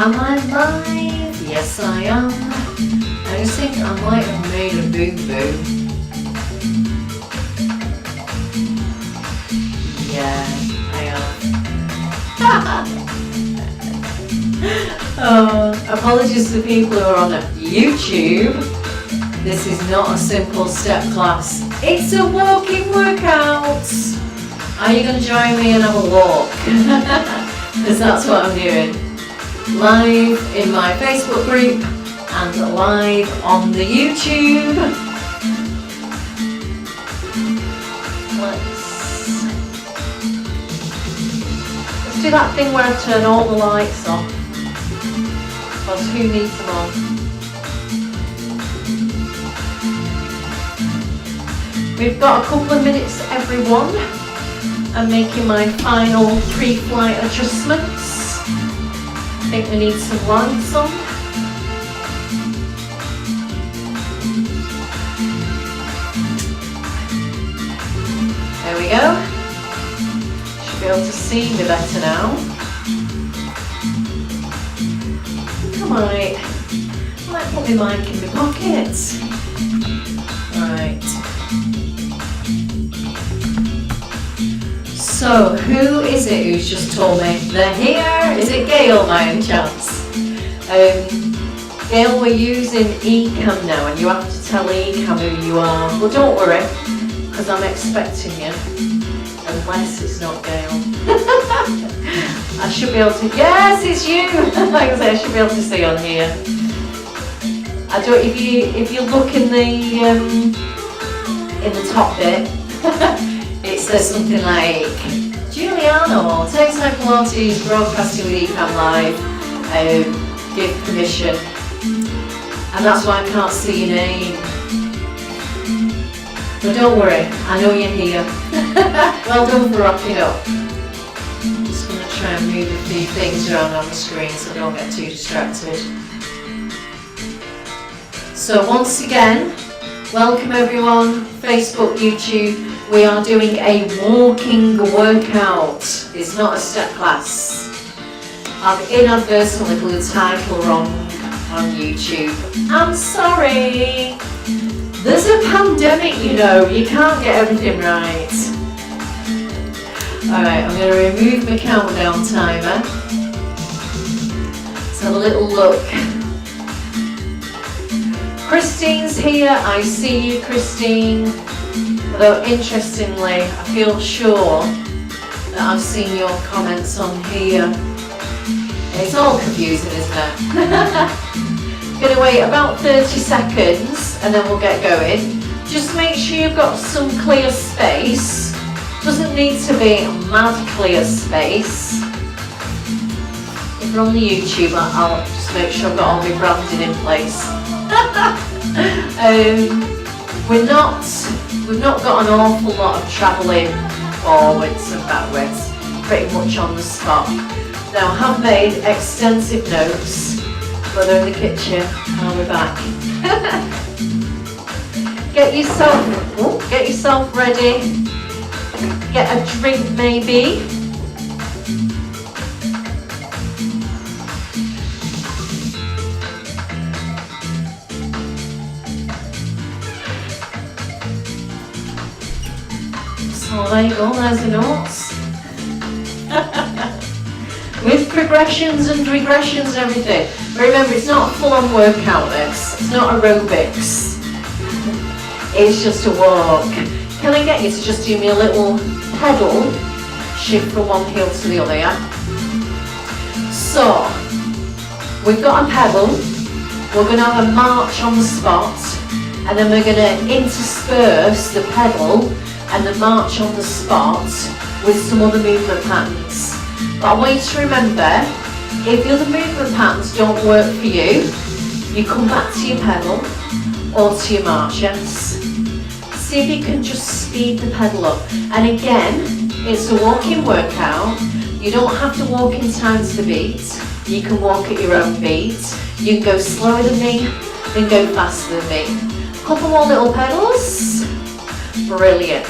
Am I live? Yes, I am. I just think I might have made a boo-boo. Yeah, I am. Oh, apologies to the people who are on YouTube. This is not a simple step class. It's a walking workout. Are you going to join me and have a walk? Because that's what I'm doing. Live in my Facebook group and live on the YouTube. Let's do that thing where I turn all the lights off. Because who needs them on? We've got a couple of minutes, everyone. I'm making my final pre-flight adjustments. I think we need some lights on. There we go. Should be able to see me better now. Come on, I might put my mic in my pocket. Right. So, who is it who's just told me they're here? Is it Gail by any chance? Gail, we're using Ecamm now and you have to tell Ecamm who you are. Well, don't worry, because I'm expecting you. Unless it's not Gail. I should be able to, yes, it's you! Like I say, I should be able to see on here. I don't, if you look in the top bit, it says something like, Giuliano, Tayside Pilates broadcasting with Ecamm Live, give permission. And that's why I can't see your name. But don't worry, I know you're here. Well done for rocking up. I'm just going to try and move a few things around on the screen so I don't get too distracted. So once again, welcome everyone, Facebook, YouTube. We are doing a walking workout. It's not a step class. I've inadvertently put the title wrong on YouTube. I'm sorry. There's a pandemic, you know. You can't get everything right. Alright, I'm going to remove my countdown timer. Let's have a little look. Christine's here. I see you, Christine. Although, interestingly, I feel sure that I've seen your comments on here. It's all confusing, isn't it? Going to wait about 30 seconds and then we'll get going. Just make sure you've got some clear space. Doesn't need to be mad clear space. If you're on the YouTube, I'll just make sure I've got all my branding in place. We've not got an awful lot of travelling forwards and backwards, pretty much on the spot. Now I have made extensive notes, but they're in the kitchen and I'll be back. Get yourself ready, get a drink maybe. So there you go, there's the notes. With progressions and regressions and everything. But remember, it's not a full-on workout this. It's not aerobics. It's just a walk. Can I get you to just do me a little pedal? Shift from one heel to the other, yeah? So, we've got a pedal. We're going to have a march on the spot. And then we're going to intersperse the pedal and the march on the spot with some other movement patterns. But I want you to remember, if the other movement patterns don't work for you, you come back to your pedal or to your march, yes? See if you can just speed the pedal up. And again, it's a walking workout. You don't have to walk in time to the beat. You can walk at your own beat. You can go slower than me, then go faster than me. Couple more little pedals. Brilliant.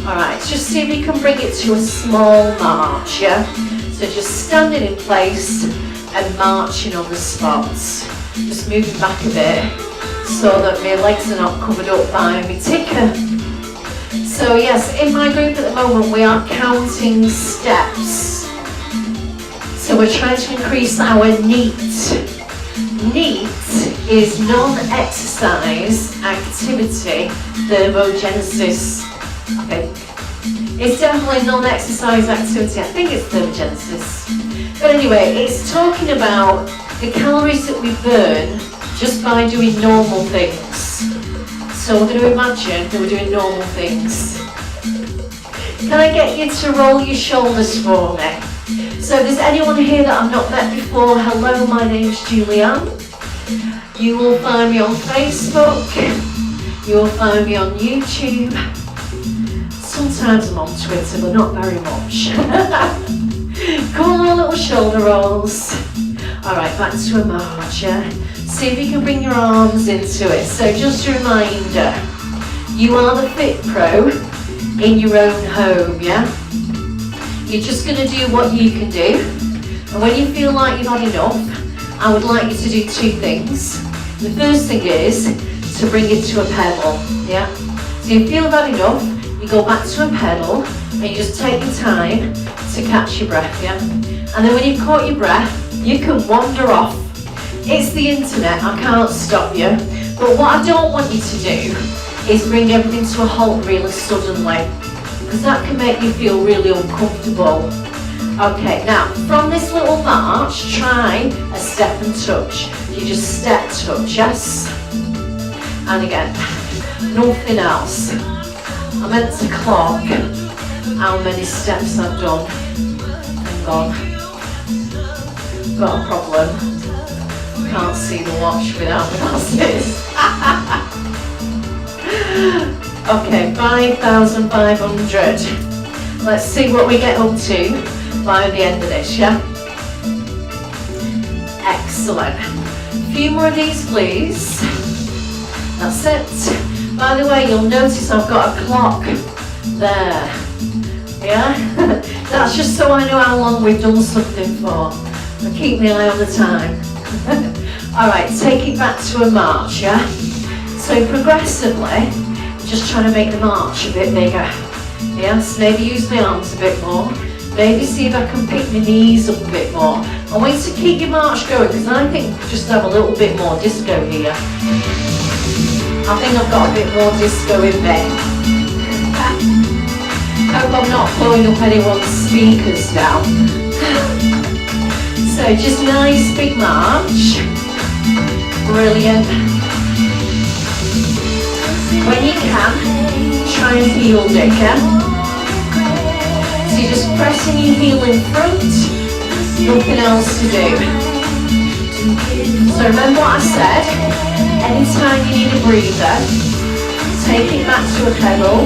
Alright, just see if you can bring it to a small march, yeah? So just standing in place, and marching on the spot. Just moving back a bit so that my legs are not covered up by my ticker. So yes, in my group at the moment we are counting steps. So we're trying to increase our NEAT. NEAT is non-exercise activity thermogenesis. I think. It's definitely non-exercise activity. I think it's thermogenesis. But anyway, it's talking about the calories that we burn just by doing normal things. So we're going to imagine that we're doing normal things. Can I get you to roll your shoulders for me? So if there's anyone here that I've not met before, hello, my name's Julianne. You will find me on Facebook. You will find me on YouTube. Sometimes I'm on Twitter, but not very much. Come on, little shoulder rolls. All right, back to a march, yeah? See if you can bring your arms into it. So just a reminder, you are the Fit Pro in your own home, yeah? You're just going to do what you can do. And when you feel like you've had enough, I would like you to do two things. The first thing is to bring it to a pedal, yeah? So you feel you've had enough, you go back to a pedal, and you just take your time to catch your breath, yeah? And then when you've caught your breath, you can wander off. It's the internet, I can't stop you. But what I don't want you to do is bring everything to a halt really suddenly, because that can make you feel really uncomfortable. Okay, now from this little march, try a step and touch. You just step, touch, yes? And again, nothing else. I meant to clock how many steps I've done. Hang on. Got a problem. Can't see the watch without the glasses. Okay, 5,500. Let's see what we get up to by the end of this, yeah? Excellent. A few more of these, please. That's it. By the way, you'll notice I've got a clock there. Yeah? That's just so I know how long we've done something for. And keep my eye on the time. Alright, take it back to a march, yeah? So progressively, just trying to make the march a bit bigger. Yes, maybe use my arms a bit more. Maybe see if I can pick my knees up a bit more. I want you to keep your march going, because I think we just have a little bit more disco here. I think I've got a bit more disco in me. Hope I'm not blowing up anyone's speakers now. So just nice big march. Brilliant. When you can, try and heel it, yeah? So you're just pressing your heel in front, nothing else to do. So remember what I said, anytime you need a breather, take it back to a pedal.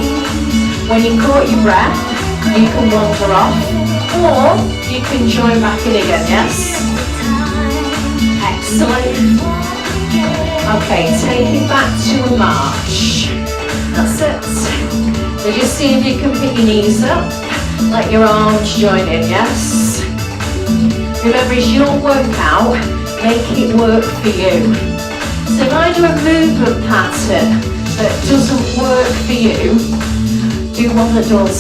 When you've caught your breath, you can wander off, or you can join back in again, yes? Excellent. Okay, take it back to a march. That's it. So just see if you can pick your knees up, let your arms join in, yes? Remember, it's your workout, make it work for you. So if I do a movement pattern that doesn't work for you, do one that does.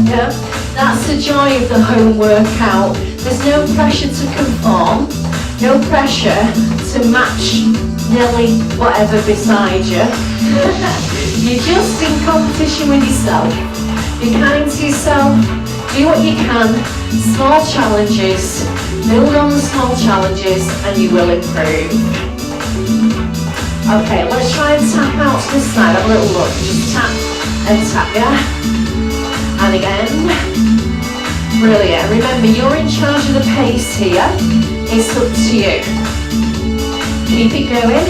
Yeah? That's the joy of the home workout. There's no pressure to conform, no pressure to match nearly whatever beside you. You're just in competition with yourself. Be kind to yourself, do what you can, small challenges, build on the small challenges and you will improve. Okay, let's try and tap out to this side, have a little look, just tap and tap, yeah? And again, brilliant. Remember, you're in charge of the pace here, it's up to you. Keep it going.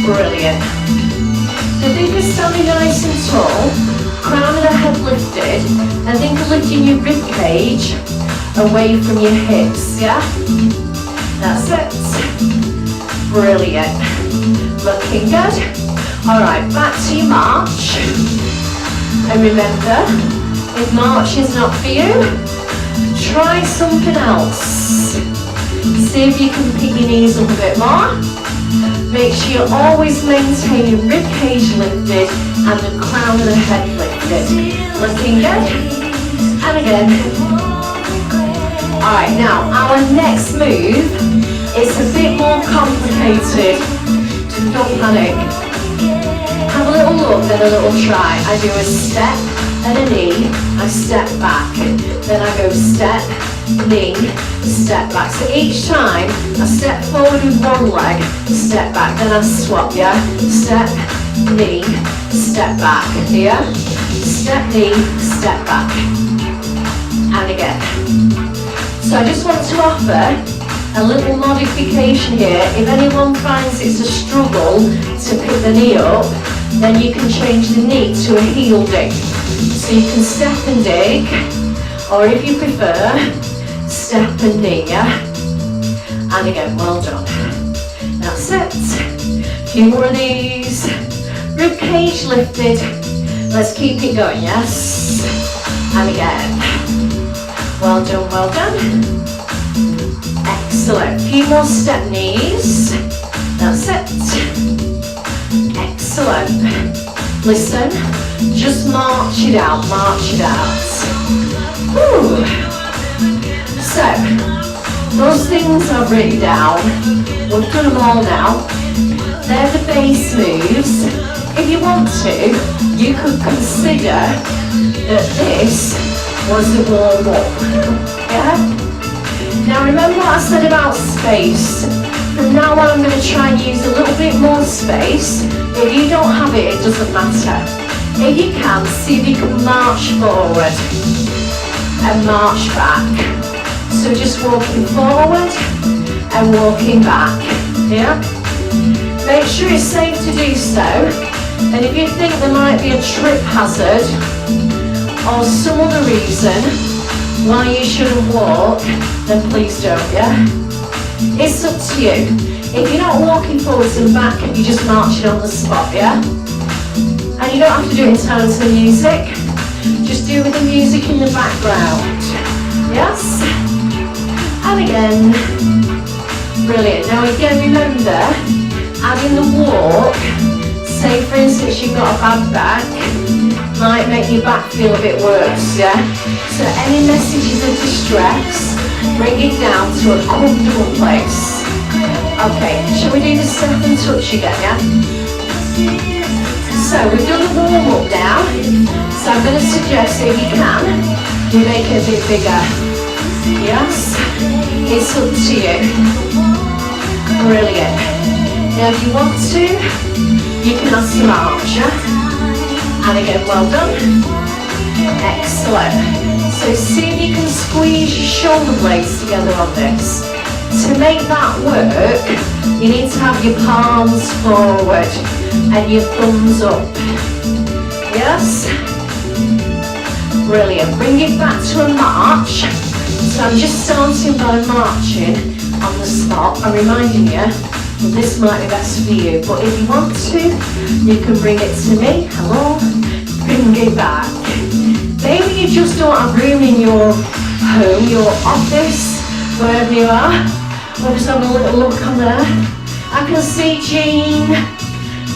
Brilliant. So think of standing nice and tall, crown of the head lifted, and think of lifting your rib cage away from your hips, yeah? That's it. Brilliant. Looking good. Alright, back to your march. And remember, if march is not for you, try something else. See if you can pick your knees up a bit more. Make sure you always maintain your rib cage lifted and the crown of the head lifted. Looking good. And again. Alright, now our next move is a bit more complicated. Don't panic. Have a little look, then a little try. I do a step and a knee, I step back. Then I go step, knee, step back. So each time I step forward with one leg, step back, then I swap, yeah? Step, knee, step back, yeah? Step, knee, step back. And again. So I just want to offer a little modification here. If anyone finds it's a struggle to pick the knee up, then you can change the knee to a heel dig. So you can step and dig, or if you prefer, step and knee, yeah? And again, well done. That's it. A few more of these. Rib cage lifted. Let's keep it going, yes? And again. Well done, well done. Excellent. A few more step knees. That's it. Excellent. Listen, just march it out, march it out. Whew. So, those things I've written down, we've done them all now. They're the base moves. If you want to, you could consider that this was the warm-up. Yeah? Now remember what I said about space. From now on I'm going to try and use a little bit more space. If you don't have it, it doesn't matter. If you can, see if you can march forward and march back. So just walking forward and walking back. Yeah? Make sure it's safe to do so. And if you think there might be a trip hazard or some other reason why you shouldn't walk, then please don't, yeah? It's up to you. If you're not walking forwards and back, you just march it on the spot, yeah? And you don't have to do it in time to the music. Just do it with the music in the background. Yes? And again. Brilliant. Now again, remember, adding the walk, say for instance you've got a bad back, might make your back feel a bit worse, yeah? So any messages of distress, bring it down to a comfortable place. Okay, shall we do the step and touch again, yeah? So we've done the warm-up now. So I'm going to suggest, if you can, you make it a bit bigger. Yes? It's up to you. Brilliant. Now if you want to, you can add some arch, yeah? And again, well done. Excellent. So see if you can squeeze your shoulder blades together on this. To make that work, you need to have your palms forward and your thumbs up. Yes? Brilliant. Bring it back to a march. So I'm just starting by marching on the spot. I'm reminding you, well, this might be best for you, but if you want to, you can bring it to me. Hello? Bring it back. Maybe you just don't have room in your home, your office, wherever you are. We'll just have a little look on there. I can see Jean.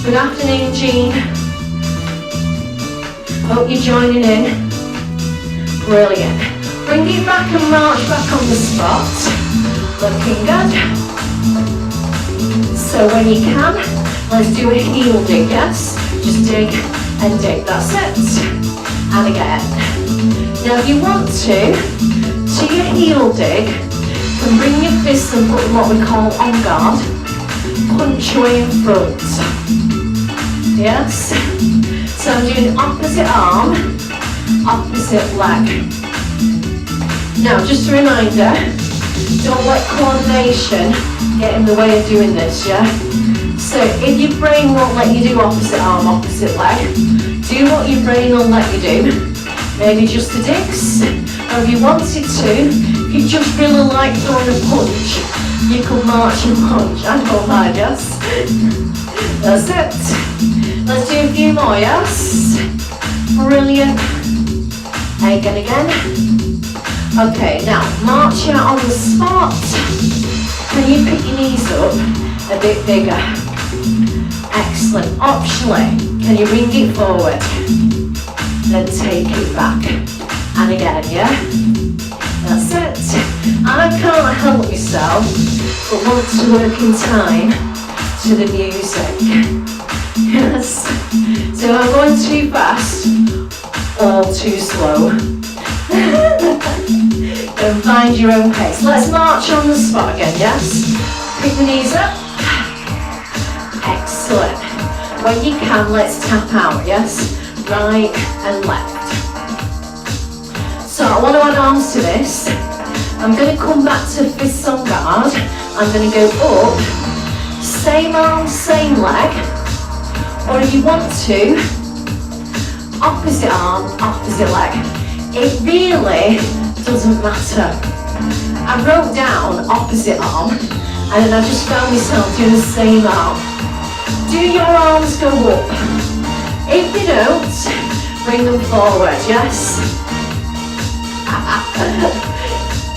Good afternoon, Jean. Hope you're joining in. Brilliant. Bring it back and march back on the spot. Looking good. So when you can, let's do a heel dig, yes? Just dig and dig, that's it. And again. Now if you want to your heel dig, you can bring your fists and put what we call on guard. Punch away in front. Yes? So I'm doing opposite arm, opposite leg. Now just a reminder, don't let coordination get in the way of doing this, yeah? So if your brain won't let you do opposite arm, opposite leg, do what your brain will let you do. Maybe just the digs, or if you wanted to, if you just really like throwing a punch, you could march and punch. I don't mind, yes? That's it. Let's do a few more, yes? Brilliant. Again. Okay, now march out on the spot. Can you pick your knees up a bit bigger? Excellent. Optionally, can you bring it forward? Then take it back. And again, yeah? That's it. I can't help myself but want to work in time to the music. Yes. So I'm going too fast or too slow. Then find your own pace. Let's march on the spot again, yes? Pick the knees up. Excellent. When you can, let's tap out, yes? Right and left. So I want to add arms to this. I'm going to come back to fists on guard. I'm going to go up, same arm, same leg. Or if you want to, opposite arm, opposite leg. It really doesn't matter. I wrote down opposite arm and then I just found myself doing the same arm. Do your arms go up? If they don't, bring them forward, yes?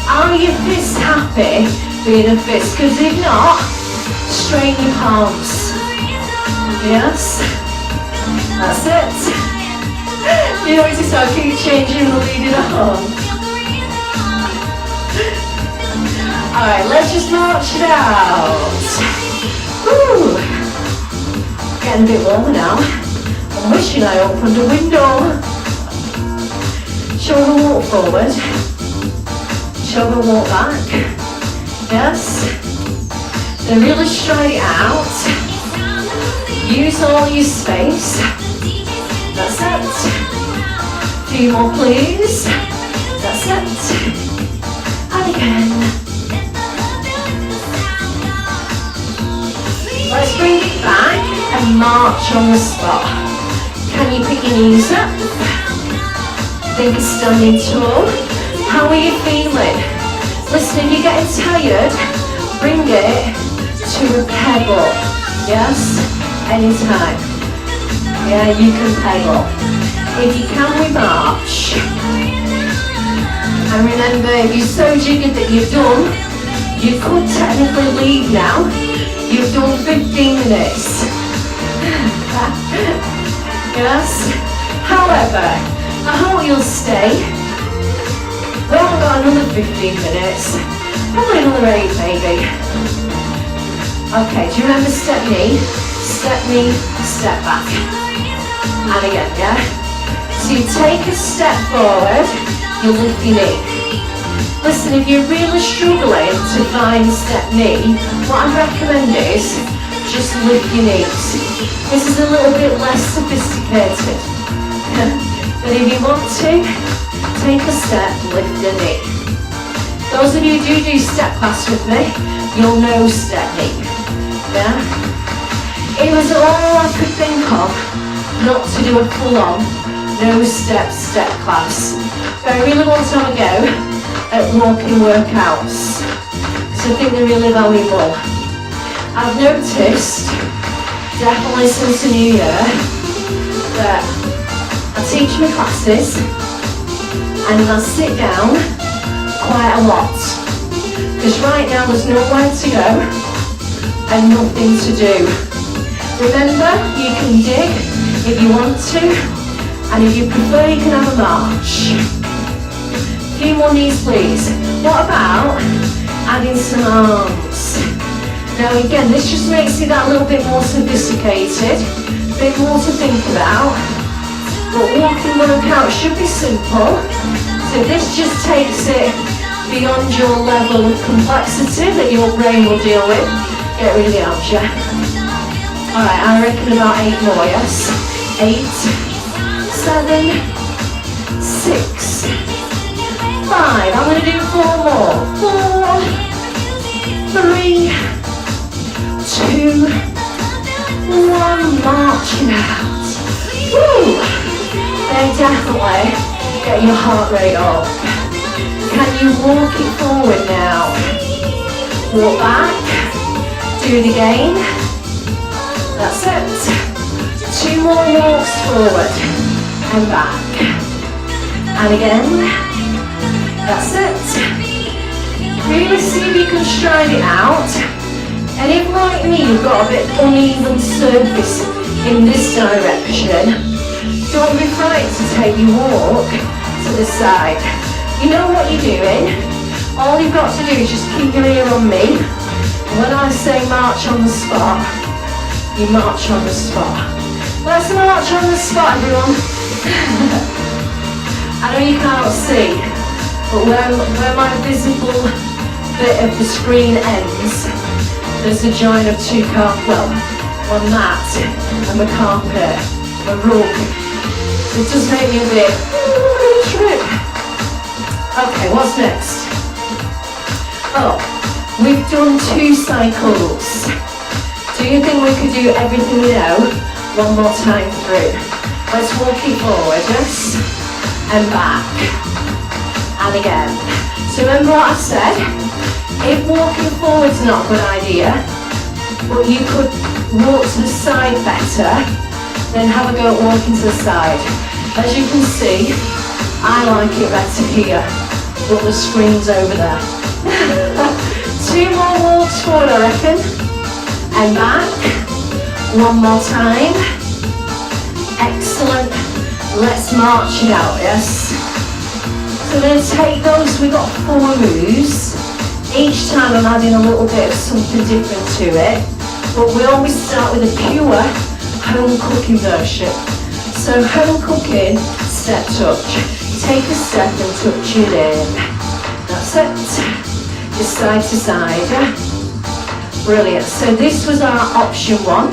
Are your fists happy being a fist? Because if not, straighten your palms. Yes? That's it. You notice I keep changing the leading arm. Alright, let's just march it out. Woo. Getting a bit warmer now. I'm wishing I opened a window. Shoulder walk forward. Shoulder walk back. Yes. Then really straight it out. Use all your space. That's it. A few more please. That's it. And again. Let's bring it back and march on the spot. Can you pick your knees up? Think of standing tall. How are you feeling? Listen, if you're getting tired, bring it to a pebble. Yes? Anytime. Yeah, you can pedal. If you can, we march. And remember, if you're so jiggered that you're done, you could technically leave now. You've done 15 minutes. Yes? However, I hope you'll stay. We haven't got another 15 minutes. Probably another 8 maybe. Okay, do you remember step knee, step back. And again, yeah? So you take a step forward, you lift your knee. Listen, if you're really struggling to find step knee, what I'd recommend is just lift your knees. This is a little bit less sophisticated. But if you want to, take a step, lift the knee. Those of you who do step class with me, you'll know step knee. Yeah? It was all I could think of not to do a full-on, no step class. But I really want to have a go at walking workouts. So I think they're really valuable. I've noticed, definitely since the new year, that I teach my classes and I sit down quite a lot. Because right now there's nowhere to go and nothing to do. Remember, you can dig if you want to, and if you prefer you can have a march. A few more knees please. What about adding some arms? Now again, this just makes it that little bit more sophisticated, a bit more to think about. But walking workout should be simple. So this just takes it beyond your level of complexity that your brain will deal with. Get rid of the arms, yeah? Alright, I reckon about 8 more, yes? 8, 7, 6, 5. I'm going to do 4 more. 4, 3, 2, 1. Marching out. Woo! Then definitely get your heart rate up. Can you walk it forward now? Walk back. Do it again. That's it. 2 more walks forward and back. And again. That's it. Really see if you can stride it out. And if, like me, you've got a bit uneven surface in this direction, don't be frightened to take your walk to the side. You know what you're doing. All you've got to do is just keep your ear on me. When I say march on the spot, you march on the spot. Let's march on the spot, everyone. I know you can't see, but where my visible bit of the screen ends, there's a join of two one mat and a carpet, a rug. So it does make me a bit trip. Okay, what's next? Oh, we've done 2 cycles. Do you think we could do everything we know one more time through? Let's walk it forward, yes? And back. And again. So remember what I said? If walking forward's not a good idea, but you could walk to the side better, then have a go at walking to the side. As you can see, I like it better here, but the screen's over there. 2 more walks forward, I reckon. And back. One more time. Excellent. Let's march it out, yes? So we're going to take those, we've got 4 moves. Each time I'm adding a little bit of something different to it. But we always start with a pure home cooking version. So home cooking, step touch. Take a step and touch it in. That's it. Just side to side, yeah? Brilliant. So this was our option 1.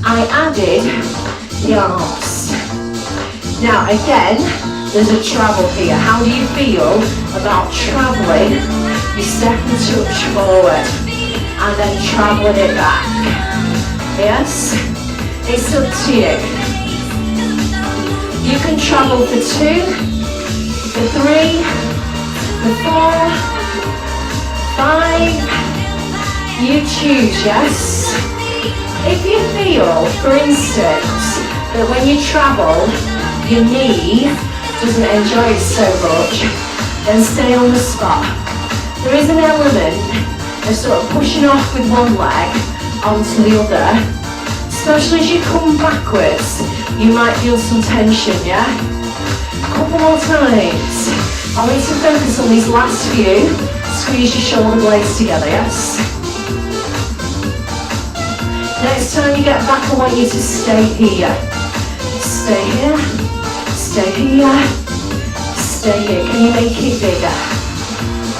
I added the arms. Now again, there's a travel here. How do you feel about travelling? You step and touch forward and then travelling it back. Yes? It's up to you. You can travel for 2, for 3, for 4, 5. You choose, yes? If you feel, for instance, that when you travel, your knee doesn't enjoy it so much, then stay on the spot. There is an element of sort of pushing off with one leg onto the other. Especially as you come backwards, you might feel some tension, yeah? Couple more times. I want you to focus on these last few. Squeeze your shoulder blades together, yes? Next time you get back, I want you to stay here. Stay here. Stay here. Stay here. Can you make it bigger?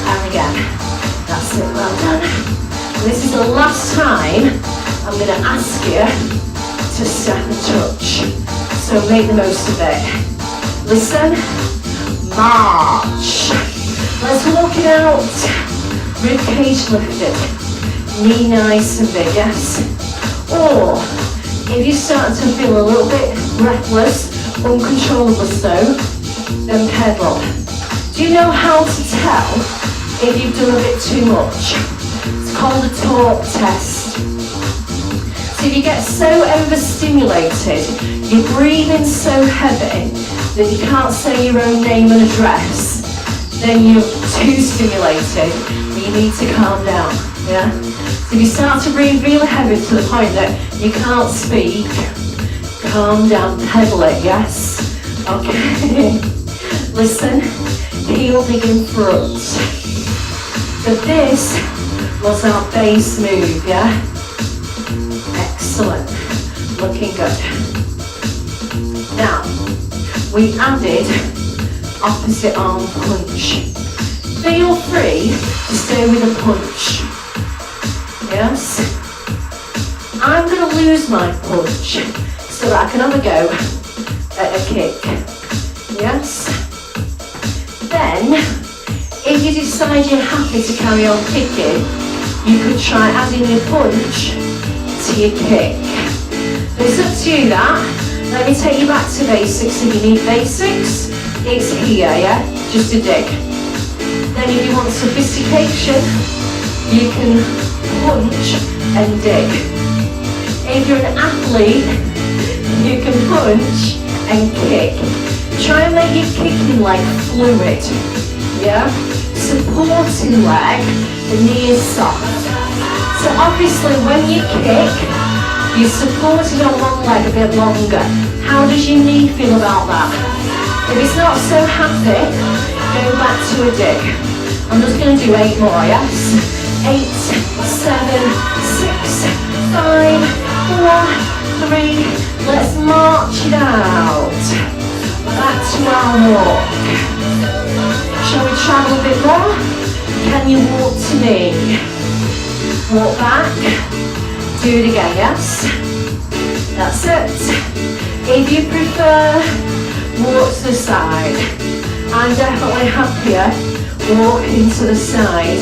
And again. That's it. Well done. This is the last time I'm going to ask you to step and touch. So make the most of it. Listen. March. Let's walk it out. Rib cage lifted. Knee nice and big, yes? Or if you start to feel a little bit breathless, uncontrollable so, then pedal. Do you know how to tell if you've done a bit too much? It's called a torque test. So if you get so overstimulated, you're breathing so heavy that you can't say your own name and address, then you're too stimulated and you need to calm down, yeah? So if you start to breathe really heavy to the point that you can't speak, calm down, pedal it, yes? Okay. Listen, heel big in front. So this was our base move, yeah? Excellent. Looking good. Now, we added opposite arm punch. Feel free to stay with a punch. Yes? I'm going to lose my punch so that I can have a go at a kick. Yes? Then, if you decide you're happy to carry on kicking, you could try adding your punch to your kick. But it's up to you that. Let me take you back to basics. If you need basics, it's here, yeah? Just a dig. Then if you want sophistication, you can punch and dig. If you're an athlete, you can punch and kick. Try and make your kicking leg fluid, yeah? supporting leg, the knee is soft. So obviously when you kick, you're supported on one leg a bit longer. How does your knee feel about that? If it's not so happy, go back to a dig. I'm just going to do 8 more, yes? 8, 7, 6, 5, 4, 3. Let's march it out. Back to our walk. Shall we travel a bit more? Can you walk to me? Walk back. Do it again, yes? That's it. If you prefer, walk to the side. I'm definitely happier walking to the side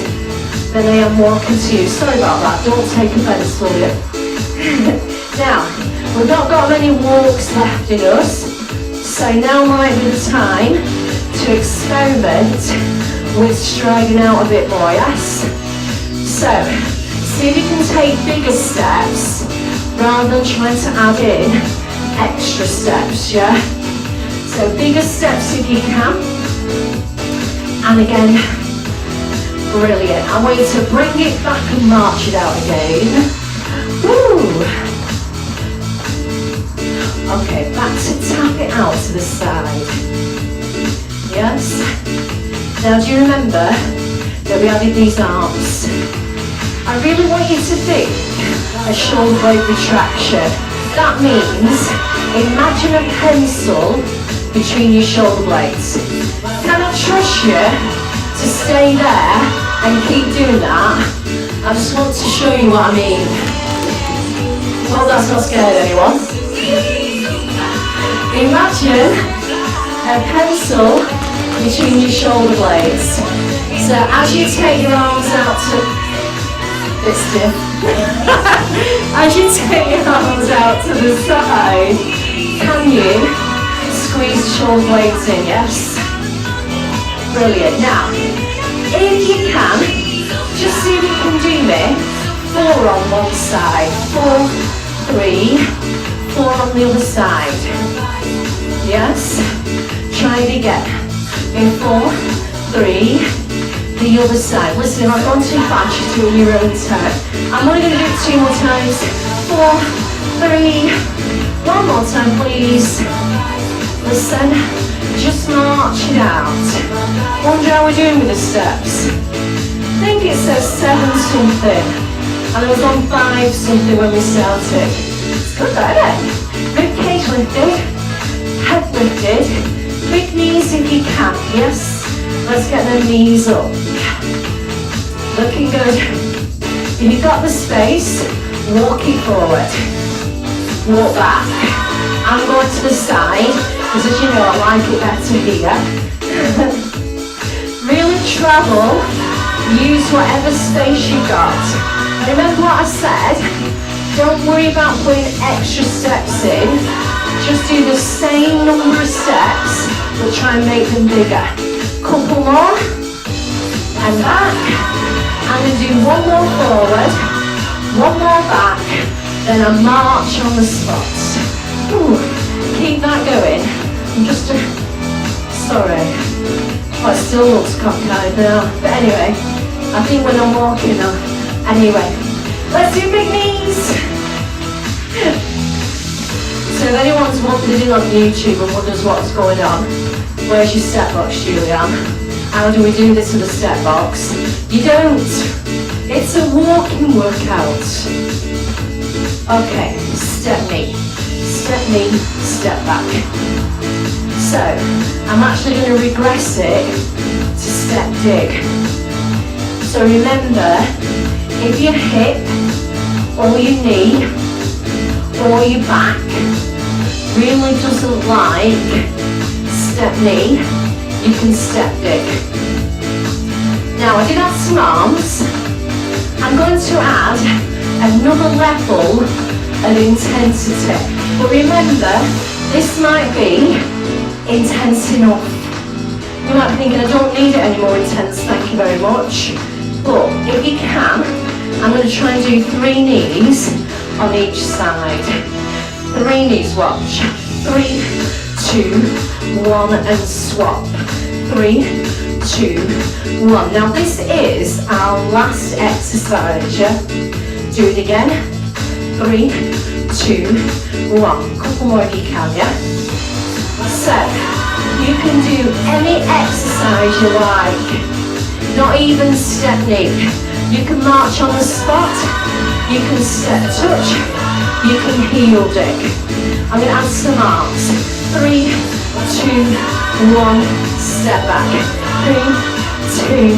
than I am walking to you. Sorry about that, don't take offence, will you? Now, we've not got many walks left in us, so now might be the time to experiment with striding out a bit more, yes? So, see if you can take bigger steps rather than trying to add in extra steps, yeah? So bigger steps if you can. And again, brilliant. I want you to bring it back and march it out again. Woo! Okay, back to tap it out to the side. Yes? Now do you remember that we added these arms? I really want you to think a shoulder blade retraction. That means imagine a pencil between your shoulder blades. Can I trust you to stay there and keep doing that? I just want to show you what I mean. Well, that's not scared anyone. Imagine a pencil between your shoulder blades. So as you take your arms out to bit stiff. As you take your arms out to the side, can you squeeze the shoulder blades in, yes? Brilliant. Now, if you can, just see if you can do me 4 on one side, 4, 3, 4 on the other side. Yes? Try it again. In 4, 3, the other side. Listen, if I've gone too fast, you're doing your own turn. I'm only going to do it 2 more times. 4, 3, 1 more time, please. Listen, just march it out. Wonder how we're doing with the steps. I think it says 7 something, and I was on 5 something when we started. It's good though, isn't it? Rib cage lifted, head lifted, big knees if you can, yes? Let's get the knees up. Looking good. If you've got the space, walk it forward. Walk back. I'm going to the side, because as you know, I like it better here. Really travel, use whatever space you've got. Remember what I said? Don't worry about putting extra steps in. Just do the same number of steps, but try and make them bigger. Couple more, and back. I'm going to do 1 more forward, 1 more back, then a march on the spots. Ooh, keep that going. I'm just, sorry. Oh, it still looks cockeyed now. But anyway, I think when I'm walking now. Anyway, let's do big knees. So if anyone's wandered in on YouTube and wonders what's going on, where's your step box, Julianne? How do we do this with a step box? You don't. It's a walking workout. Okay, step knee, step back. So, I'm actually going to regress it to step dig. So remember, if your hip, or your knee, or your back really doesn't like step knee, you can step dig. Now I did add some arms. I'm going to add another level of intensity. But remember, this might be intense enough. You might be thinking, I don't need it any more intense, thank you very much. But if you can, I'm going to try and do 3 knees on each side. 3 knees, watch. 3, 2, 1 and swap. 3, 2, 1. Now this is our last exercise, yeah? Do it again. 3, 2, 1. Couple more if you can, yeah? So, you can do any exercise you like. Not even step knee. You can march on the spot. You can step touch. You can heel dig. I'm going to add some arms. 3, 2, 1. Step back. 3, 2,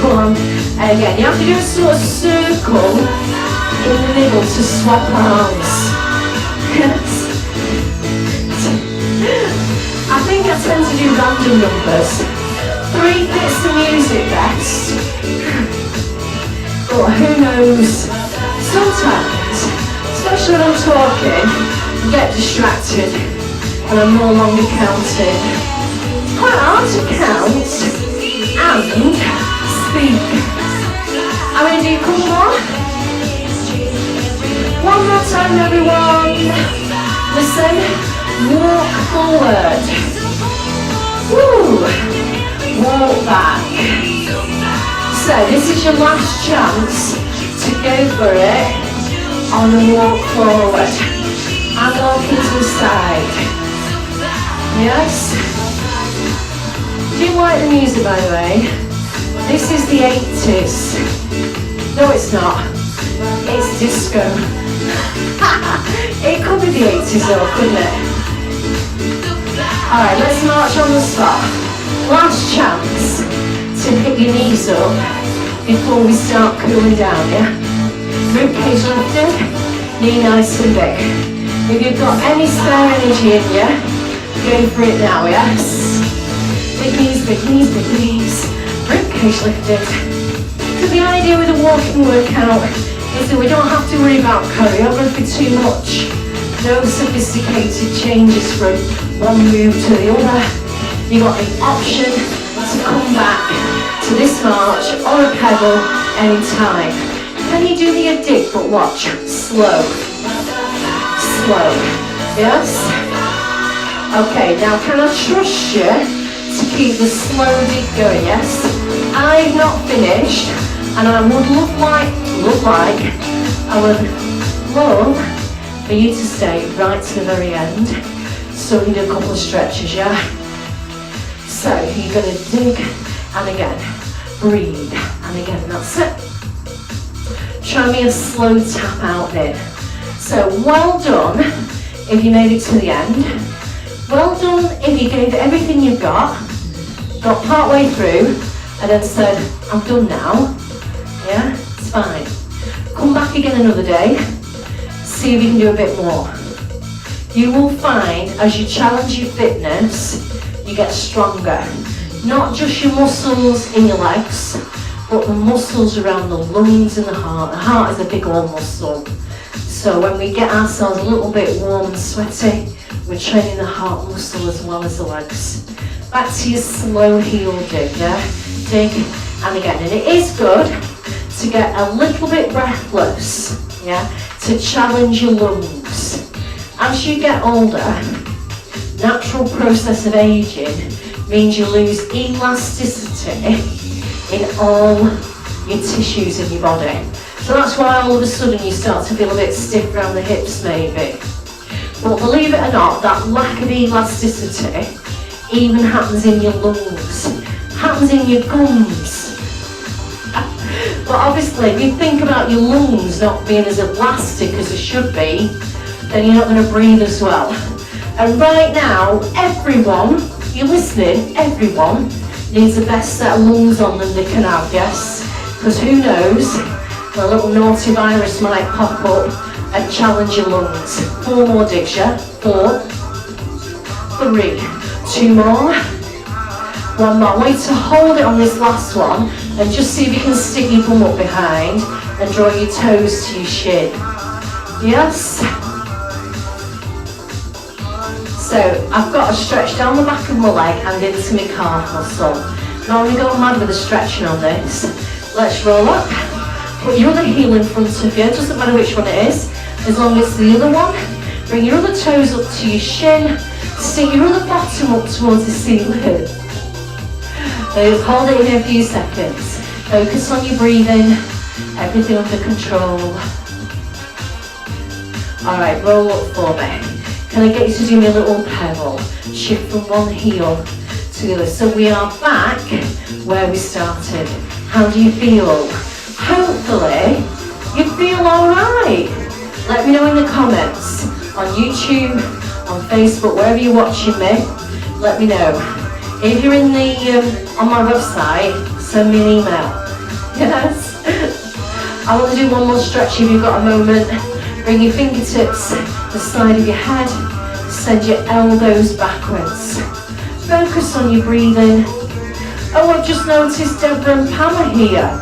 1. And again, you have to do a sort of circle in the middle to swap arms. Yes. I think I tend to do random numbers. 3 fits the music best. But who knows? Sometimes, especially when I'm talking, I get distracted and I'm no longer counting. It's quite hard to count and speak. I'm going to do a couple more. One more time, everyone. Listen, walk forward. Woo. Walk back. So this is your last chance to go for it on the walk forward and walk into the side. Yes? Do you like the music, by the way? This is the 80s. No, it's not. It's disco. It could be the 80s though, couldn't it? Alright, let's march on the spot. Last chance to pick your knees up before we start cooling down, yeah? Ribcage lifted, knee nice and big. If you've got any spare energy in you, go for it now, yes? Big knees, big knees, big knees. Ribcage lifted. So the idea with a walking workout is that we don't have to worry about choreography too much. No sophisticated changes from one move to the other. You've got the option to come back to this march or a pedal anytime. Can you do the dig, but watch, slow, slow, yes? Okay, now can I trust you to keep the slow dig going, yes? I've not finished, and I would I would love for you to stay right to the very end, so we can do a couple of stretches, yeah? So you're going to dig, and again, breathe, and again, that's it. Try me a slow tap out here. So well done if you made it to the end. Well done if you gave it everything you've got part way through, and then said, I'm done now. Yeah, it's fine. Come back again another day, see if you can do a bit more. You will find as you challenge your fitness, you get stronger. Not just your muscles in your legs, but the muscles around the lungs and the heart. The heart is a big old muscle. So when we get ourselves a little bit warm and sweaty, we're training the heart muscle as well as the legs. Back to your slow heel dig, yeah? Dig, and again. And it is good to get a little bit breathless, yeah? To challenge your lungs. As you get older, natural process of aging means you lose elasticity in all your tissues in your body. So that's why all of a sudden you start to feel a bit stiff around the hips maybe. But believe it or not, that lack of elasticity even happens in your lungs, happens in your gums. But obviously if you think about your lungs not being as elastic as they should be, then you're not going to breathe as well. And right now, everyone, you're listening, everyone needs the best set of lungs on them they can have, yes? Because who knows, a little naughty virus might pop up and challenge your lungs. 4 more digs, yeah? 4, 3, 2 more, 1 more. Wait to hold it on this last one and just see if you can stick your bum up behind and draw your toes to your shin. Yes? So I've got to stretch down the back of my leg and into my calf muscle. Now I'm going to go mad with the stretching on this. Let's roll up. Put your other heel in front of you, doesn't matter which one it is, as long as it's the other one. Bring your other toes up to your shin. Stick your other bottom up towards the ceiling. So hold it in a few seconds. Focus on your breathing, everything under control. All right, roll up for me. Can I get you to do me a little pedal? Shift from one heel to the other. So we are back where we started. How do you feel? Hopefully, you feel all right. Let me know in the comments, on YouTube, on Facebook, wherever you're watching me, let me know. If you're in the on my website, send me an email. Yes. I want to do one more stretch if you've got a moment. Bring your fingertips to the side of your head. Send your elbows backwards. Focus on your breathing. Oh, I've just noticed Deborah and Pam are here.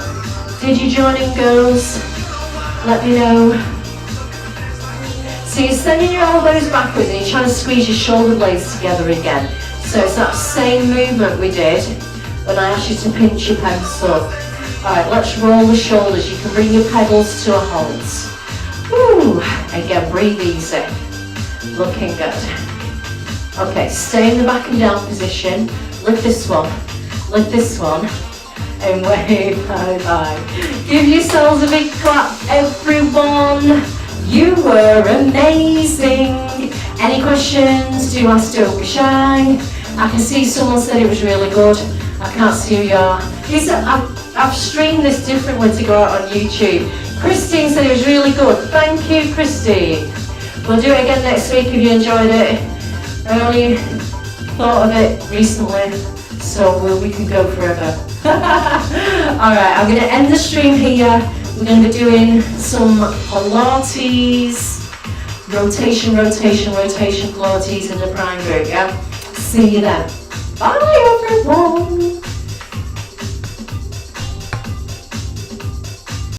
Did you join in, girls? Let me know. So you're sending your elbows backwards and you're trying to squeeze your shoulder blades together again. So it's that same movement we did when I asked you to pinch your pencil. Alright, let's roll the shoulders. You can bring your pedals to a halt. Woo! Again, breathe easy. Looking good. Okay, stay in the back and down position. Lift this one. Lift this one. And wave bye-bye. Give yourselves a big clap, everyone. You were amazing. Any questions? Do ask, don't be shy. I can see someone said it was really good. I can't see who you are. I've streamed this differently to go out on YouTube. Christine said it was really good. Thank you, Christine. We'll do it again next week if you enjoyed it. I only thought of it recently, so we can go forever. Alright, I'm going to end the stream here. We're going to be doing some Pilates, rotation, Pilates in the prime group, yeah? See you then. Bye!